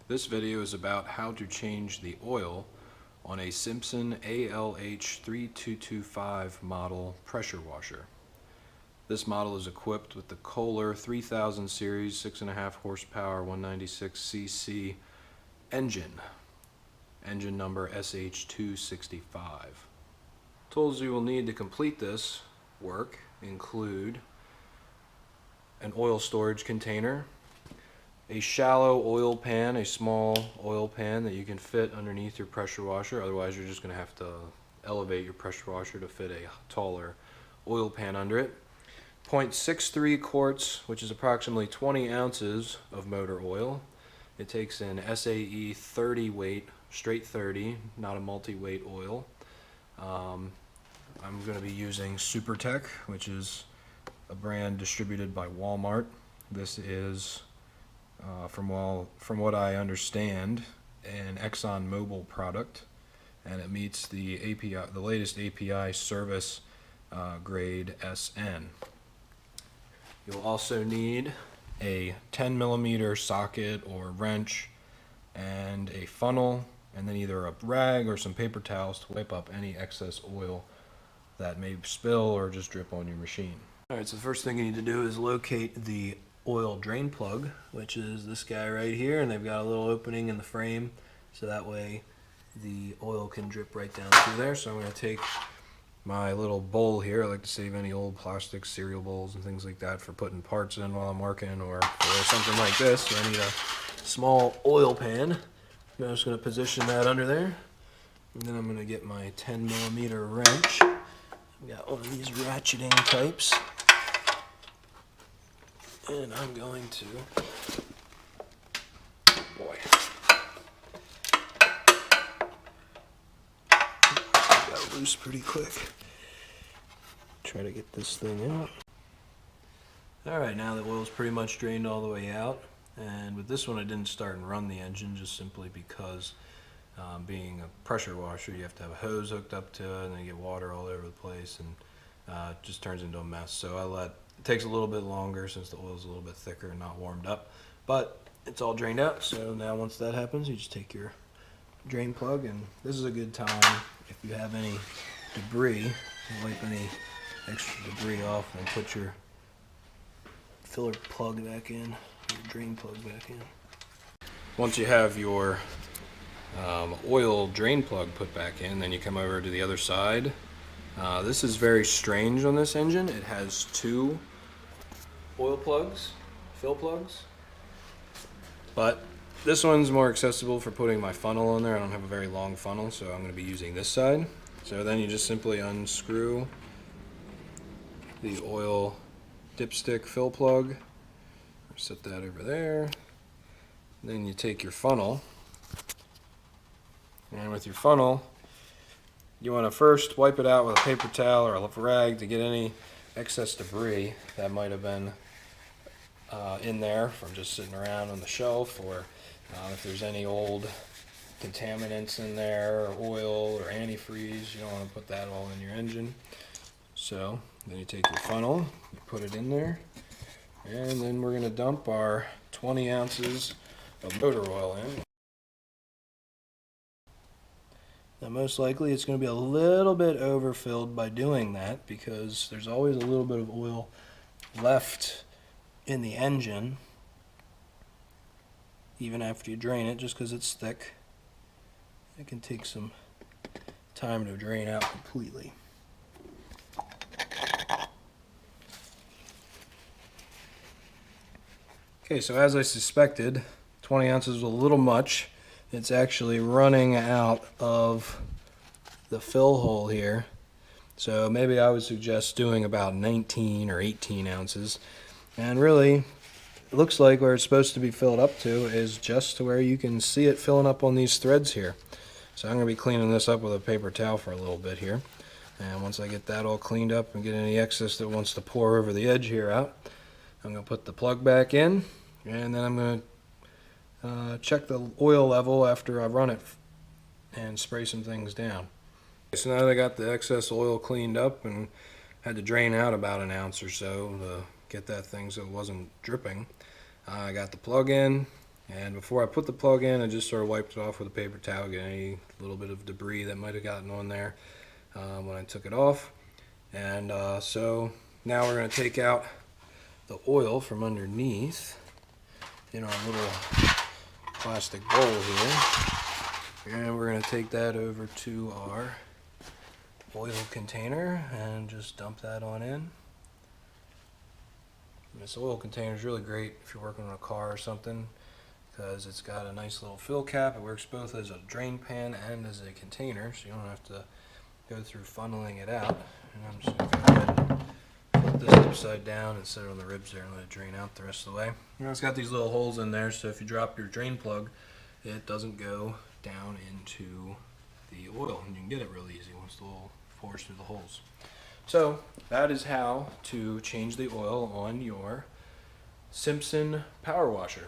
This video is about how to change the oil on a Simpson ALH3225 model pressure washer. This model is equipped with the Kohler 3000 series 6.5 horsepower 196cc engine number SH265. Tools you will need to complete this work include an oil storage container, a shallow oil pan, a small oil pan that you can fit underneath your pressure washer. Otherwise you're just going to have to elevate your pressure washer to fit a taller oil pan under it. 0.63 quarts, which is approximately 20 ounces of motor oil. It takes an SAE 30 weight, straight 30, not a multi-weight oil. I'm going to be using Supertech, which is a brand distributed by Walmart. This is from what I understand, an ExxonMobil product, and it meets the latest API service grade SN. You'll also need a 10mm socket or wrench and a funnel, and then either a rag or some paper towels to wipe up any excess oil that may spill or just drip on your machine. Alright, so the first thing you need to do is locate the oil drain plug, which is this guy right here, and they've got a little opening in the frame so that way the oil can drip right down through there. So I'm going to take my little bowl here. I like to save any old plastic cereal bowls and things like that for putting parts in while I'm working, or something like this. So I need a small oil pan. I'm just going to position that under there, and then I'm going to get my 10mm wrench. I've got one of these ratcheting types, and I'm going to, got loose pretty quick. Try to get this thing out. Alright, now the oil's pretty much drained all the way out, and with this one I didn't start and run the engine just simply because being a pressure washer, you have to have a hose hooked up to it, and then you get water all over the place, and it just turns into a mess. So it takes a little bit longer since the oil's a little bit thicker and not warmed up, but it's all drained out. So now once that happens, you just take your drain plug, and this is a good time if you have any debris, wipe any extra debris off and put your filler plug back in, your drain plug back in. Once you have your oil drain plug put back in, then you come over to the other side. This is very strange on this engine. It has two oil plugs, fill plugs, but this one's more accessible for putting my funnel on there. I don't have a very long funnel, so I'm going to be using this side. So then you just simply unscrew the oil dipstick fill plug, set that over there. Then you take your funnel, and with your funnel you want to first wipe it out with a paper towel or a rag to get any excess debris that might have been in there from just sitting around on the shelf, or if there's any old contaminants in there, or oil or antifreeze, you don't want to put that all in your engine. So then you take your funnel, you put it in there, and then we're going to dump our 20 ounces of motor oil in. Now most likely it's going to be a little bit overfilled by doing that, because there's always a little bit of oil left in the engine even after you drain it, just because it's thick. It can take some time to drain out completely. Okay, so as I suspected, 20 ounces was a little much. It's actually running out of the fill hole here. So maybe I would suggest doing about 19 or 18 ounces. And really, it looks like where it's supposed to be filled up to is just to where you can see it filling up on these threads here. So I'm going to be cleaning this up with a paper towel for a little bit here. And once I get that all cleaned up and get any excess that wants to pour over the edge here out, I'm going to put the plug back in, and then I'm going to check the oil level after I run it and spray some things down. So now that I got the excess oil cleaned up and had to drain out about an ounce or so to get that thing so it wasn't dripping, I got the plug in, And before I put the plug in, I just sort of wiped it off with a paper towel, get any little bit of debris that might have gotten on there when I took it off. And so now we're going to take out the oil from underneath in our little plastic bowl here. And we're going to take that over to our oil container and just dump that on in. This oil container is really great if you're working on a car or something, because it's got a nice little fill cap. It works both as a drain pan and as a container, so you don't have to go through funneling it out. And I'm just going to go ahead and flip this upside down and set it on the ribs there and let it drain out the rest of the way. You know, it's got these little holes in there, so if you drop your drain plug, it doesn't go down into the oil, and you can get it really easy once the oil pours through the holes. So that is how to change the oil on your Simpson power washer.